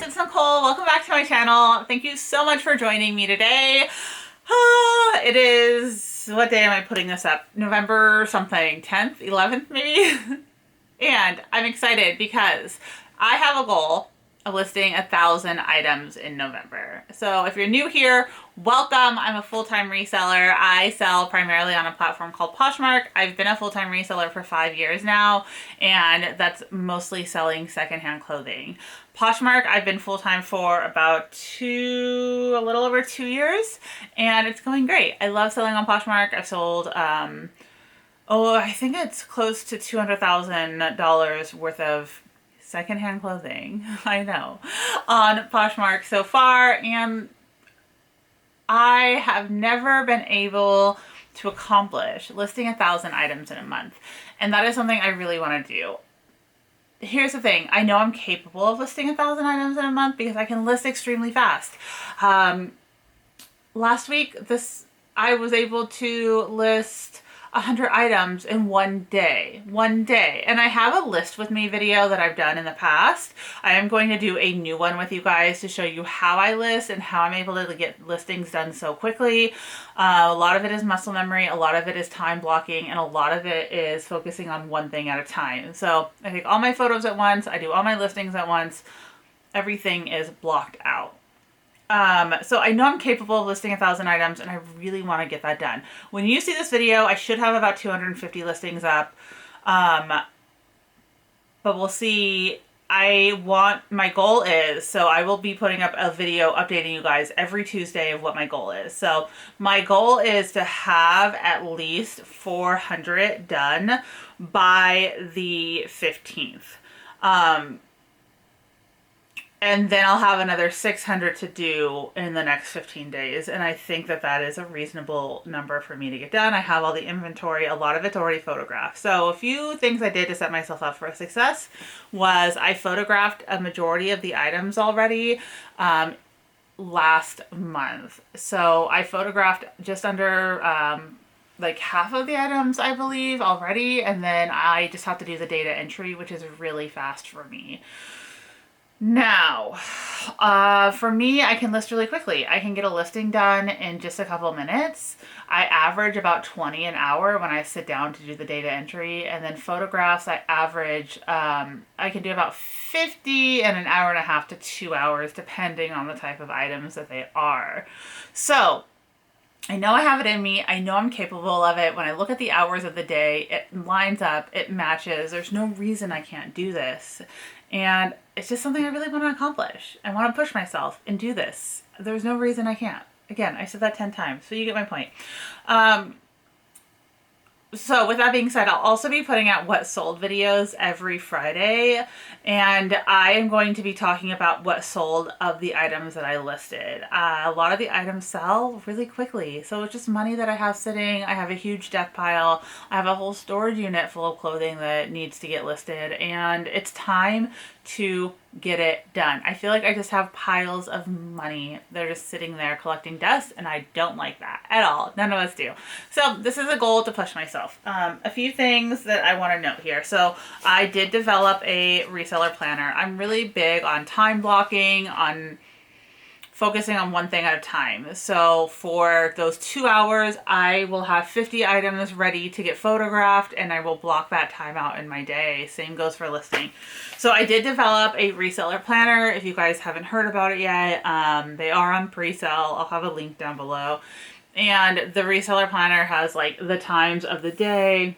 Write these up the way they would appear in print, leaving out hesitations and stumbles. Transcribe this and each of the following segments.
it's Nicole. Welcome back to my channel. Thank you so much for joining me today. It is, what day am I putting this up? November something, 10th, 11th maybe? And I'm excited because I have a goal of listing 1,000 items in November. So if you're new here, welcome. I'm a full-time reseller. I sell primarily on a platform called Poshmark. I've been a full-time reseller for 5 years now, and that's mostly selling secondhand clothing. Poshmark, I've been full-time for about a little over 2 years, and it's going great. I love selling on Poshmark. I've sold, I think it's close to $200,000 worth of secondhand clothing, I know, on Poshmark so far, and I have never been able to accomplish listing 1,000 items in a month, and that is something I really want to do. Here's the thing, I know I'm capable of listing 1,000 items in a month because I can list extremely fast. Last week, I was able to list 100 items in one day, and I have a list with me video that I've done in the past. I am going to do a new one with you guys to show you how I list and how I'm able to get listings done so quickly. A lot of it is muscle memory, a lot of it is time blocking, and a lot of it is focusing on one thing at a time. So I take all my photos at once, I do all my listings at once, everything is blocked out. So I know I'm capable of listing 1,000 items, and I really want to get that done. When you see this video, I should have about 250 listings up. But we'll see. My goal is, so I will be putting up a video updating you guys every Tuesday of what my goal is. So my goal is to have at least 400 done by the 15th. And then I'll have another 600 to do in the next 15 days. And I think that that is a reasonable number for me to get done. I have all the inventory. A lot of it's already photographed. So a few things I did to set myself up for success was I photographed a majority of the items already last month. So I photographed just under like half of the items, I believe, already. And then I just have to do the data entry, which is really fast for me. Now, for me, I can list really quickly. I can get a listing done in just a couple minutes. I average about 20 an hour when I sit down to do the data entry, and then photographs, I average, I can do about 50 in an hour and a half to 2 hours, depending on the type of items that they are. So I know I have it in me. I know I'm capable of it. When I look at the hours of the day, it lines up, it matches. There's no reason I can't do this. And it's just something I really want to accomplish. I want to push myself and do this. There's no reason I can't. Again, I said that 10 times, so you get my point. So with that being said, I'll also be putting out what sold videos every Friday, and I am going to be talking about what sold of the items that I listed. A lot of the items sell really quickly, so it's just money that I have sitting. I have a huge death pile. I have a whole storage unit full of clothing that needs to get listed, and it's time to get it done. I feel like I just have piles of money. They're just sitting there collecting dust, and I don't like that at all. None of us do. So this is a goal to push myself. A few things that I want to note here. So I did develop a reseller planner. I'm really big on time blocking, on focusing on one thing at a time. So for those 2 hours, I will have 50 items ready to get photographed, and I will block that time out in my day. Same goes for listing. So I did develop a reseller planner. If you guys haven't heard about it yet, they are on pre-sale. I'll have a link down below. And the reseller planner has like the times of the day,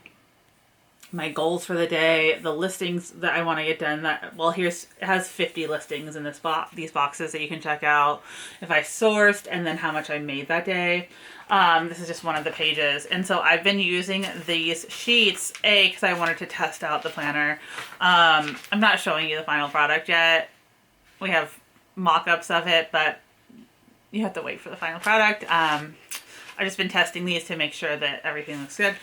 my goals for the day, the listings that I want to get done. It has 50 listings in these boxes that you can check out if I sourced, and then how much I made that day. This is just one of the pages. And so I've been using these sheets, because I wanted to test out the planner. I'm not showing you the final product yet. We have mock-ups of it, but you have to wait for the final product. I've just been testing these to make sure that everything looks good.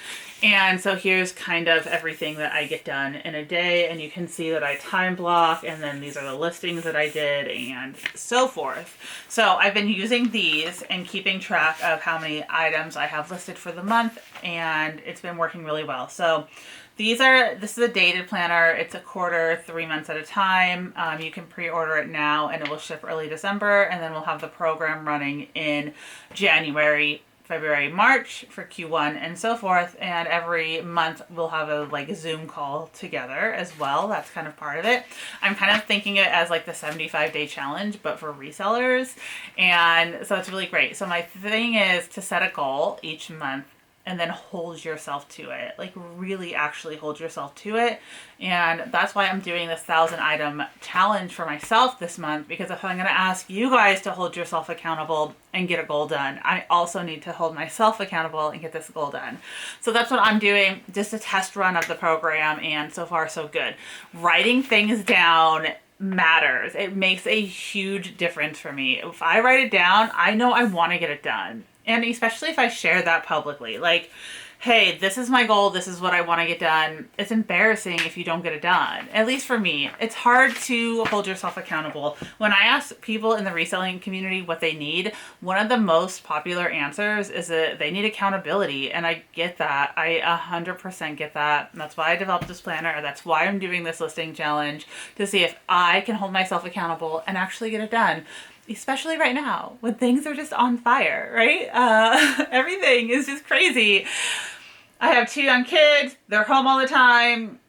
And so here's kind of everything that I get done in a day, and you can see that I time block, and then these are the listings that I did, and so forth. So I've been using these and keeping track of how many items I have listed for the month, and it's been working really well. So This is a dated planner. It's a quarter, 3 months at a time. You can pre-order it now and it will ship early December, and then we'll have the program running in January, February, March for Q1 and so forth. And every month we'll have a like Zoom call together as well. That's kind of part of it. I'm kind of thinking it as like the 75-day challenge, but for resellers. And so it's really great. So my thing is to set a goal each month and then hold yourself to it. Like really actually hold yourself to it. And that's why I'm doing this 1,000-item challenge for myself this month, because if I'm gonna ask you guys to hold yourself accountable and get a goal done, I also need to hold myself accountable and get this goal done. So that's what I'm doing, just a test run of the program, and so far so good. Writing things down matters. It makes a huge difference for me. If I write it down, I know I wanna get it done. And especially if I share that publicly, like, hey, this is my goal, this is what I want to get done. It's embarrassing if you don't get it done. At least for me, it's hard to hold yourself accountable. When I ask people in the reselling community what they need, one of the most popular answers is that they need accountability. And I get that. I 100% get that. And that's why I developed this planner. That's why I'm doing this listing challenge, to see if I can hold myself accountable and actually get it done. Especially right now when things are just on fire, right? Everything is just crazy. I have 2 young kids. They're home all the time,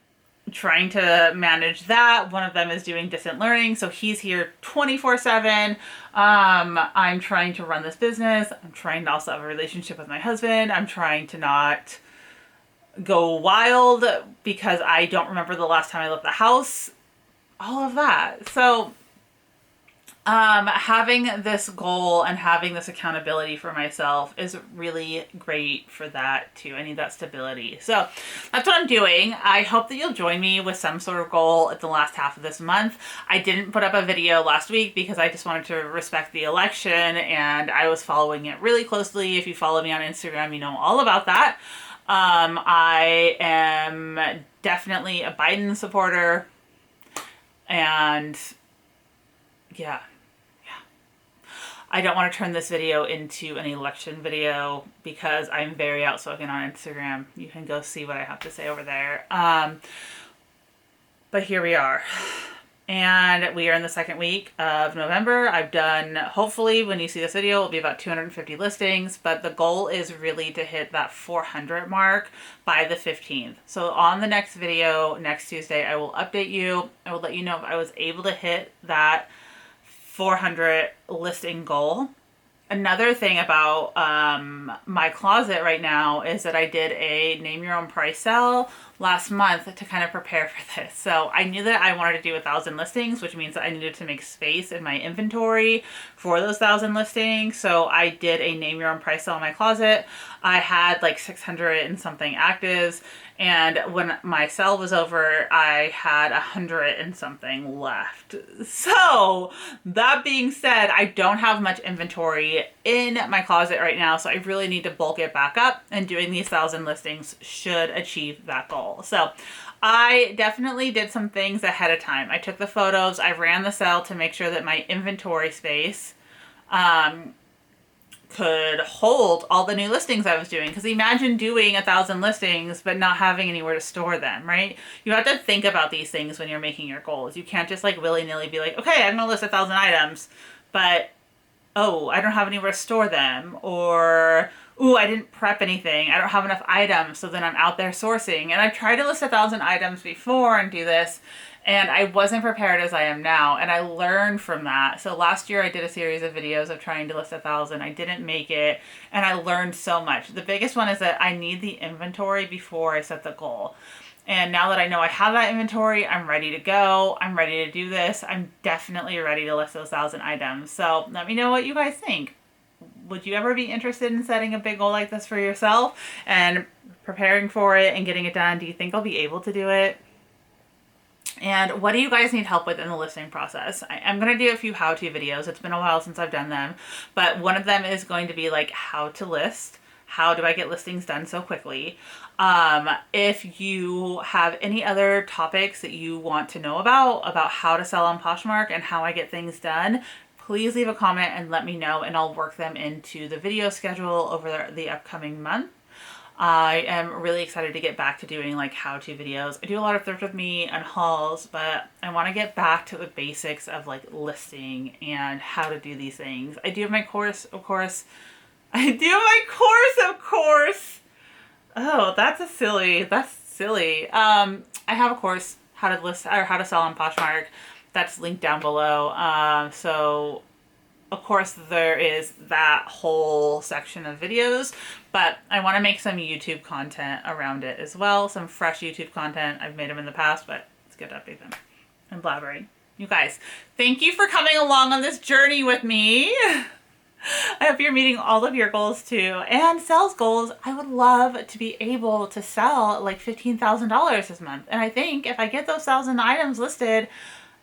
trying to manage that. One of them is doing distant learning, so he's here 24/7. I'm trying to run this business. I'm trying to also have a relationship with my husband. I'm trying to not go wild because I don't remember the last time I left the house. All of that. So having this goal and having this accountability for myself is really great for that too. I need that stability. So that's what I'm doing. I hope that you'll join me with some sort of goal at the last half of this month. I didn't put up a video last week because I just wanted to respect the election, and I was following it really closely. If you follow me on Instagram, you know all about that. I am definitely a Biden supporter, and yeah. I don't want to turn this video into an election video because I'm very outspoken on Instagram. You can go see what I have to say over there. But here we are. And we are in the second week of November. I've done, hopefully when you see this video, it'll be about 250 listings, but the goal is really to hit that 400 mark by the 15th. So on the next video, next Tuesday, I will update you. I will let you know if I was able to hit that 400 listing goal. Another thing about my closet right now is that I did a name your own price sale last month to kind of prepare for this. So I knew that I wanted to do 1,000 listings, which means that I needed to make space in my inventory for those 1,000 listings. So I did a name your own price sale in my closet. I had like 600 and something actives. And when my sale was over, I had 100 and something left. So that being said, I don't have much inventory in my closet right now. So I really need to bulk it back up, and doing these 1,000 listings should achieve that goal. So I definitely did some things ahead of time. I took the photos, I ran the sale to make sure that my inventory space could hold all the new listings I was doing. Because imagine doing 1,000 listings but not having anywhere to store them, right? You have to think about these things when you're making your goals. You can't just like willy-nilly be like, okay, I'm gonna list 1,000 items, but oh, I don't have anywhere to store them, or ooh, I didn't prep anything, I don't have enough items, so then I'm out there sourcing. And I've tried to list 1,000 items before and do this, and I wasn't prepared as I am now, and I learned from that. So last year I did a series of videos of trying to list 1,000. I didn't make it, and I learned so much. The biggest one is that I need the inventory before I set the goal. And now that I know I have that inventory, I'm ready to go. I'm ready to do this. I'm definitely ready to list those 1,000 items. So let me know what you guys think. Would you ever be interested in setting a big goal like this for yourself and preparing for it and getting it done? Do you think I'll be able to do it? And what do you guys need help with in the listing process? I'm going to do a few how-to videos. It's been a while since I've done them, but one of them is going to be like how to list. How do I get listings done so quickly? If you have any other topics that you want to know about how to sell on Poshmark and how I get things done, please leave a comment and let me know, and I'll work them into the video schedule over the upcoming month. I am really excited to get back to doing like how-to videos. I do a lot of thrift with me and hauls, but I want to get back to the basics of like listing and how to do these things. I do have my course, of course. I do have my course, of course. Oh, that's silly. I have a course, how to list or how to sell on Poshmark. That's linked down below. So of course there is that whole section of videos, but I want to make some YouTube content around it as well. Some fresh YouTube content. I've made them in the past, but it's good to update them. I'm blabbering. You guys, thank you for coming along on this journey with me. I hope you're meeting all of your goals too, and sales goals. I would love to be able to sell like $15,000 this month. And I think if I get those 1,000 items listed,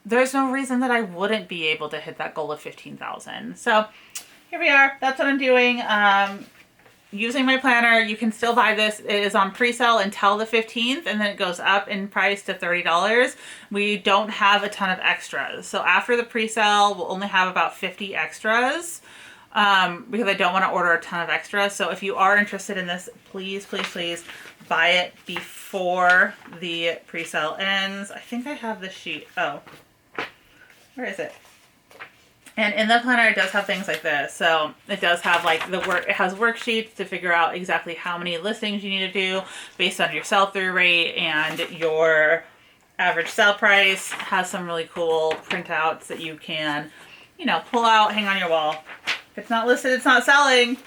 there's no reason that I wouldn't be able to hit that goal of 15,000. So here we are. That's what I'm doing. Using my planner. You can still buy this. It is on pre-sale until the 15th, and then it goes up in price to $30. We don't have a ton of extras. So after the pre-sale, we'll only have about 50 extras. Because I don't want to order a ton of extras. So if you are interested in this, please, please, please buy it before the pre-sale ends. I think I have the sheet. Oh, where is it? And in the planner, it does have things like this. So it does have like it has worksheets to figure out exactly how many listings you need to do based on your sell-through rate and your average sale price. It has some really cool printouts that you can, pull out, hang on your wall. If it's not listed, it's not selling.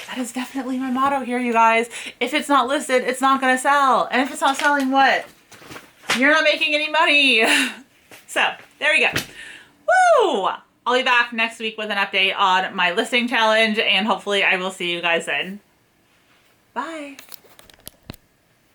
That is definitely my motto here, you guys. If it's not listed, it's not going to sell. And if it's not selling, what? You're not making any money. So there we go. Woo! I'll be back next week with an update on my listing challenge, and hopefully I will see you guys then. Bye.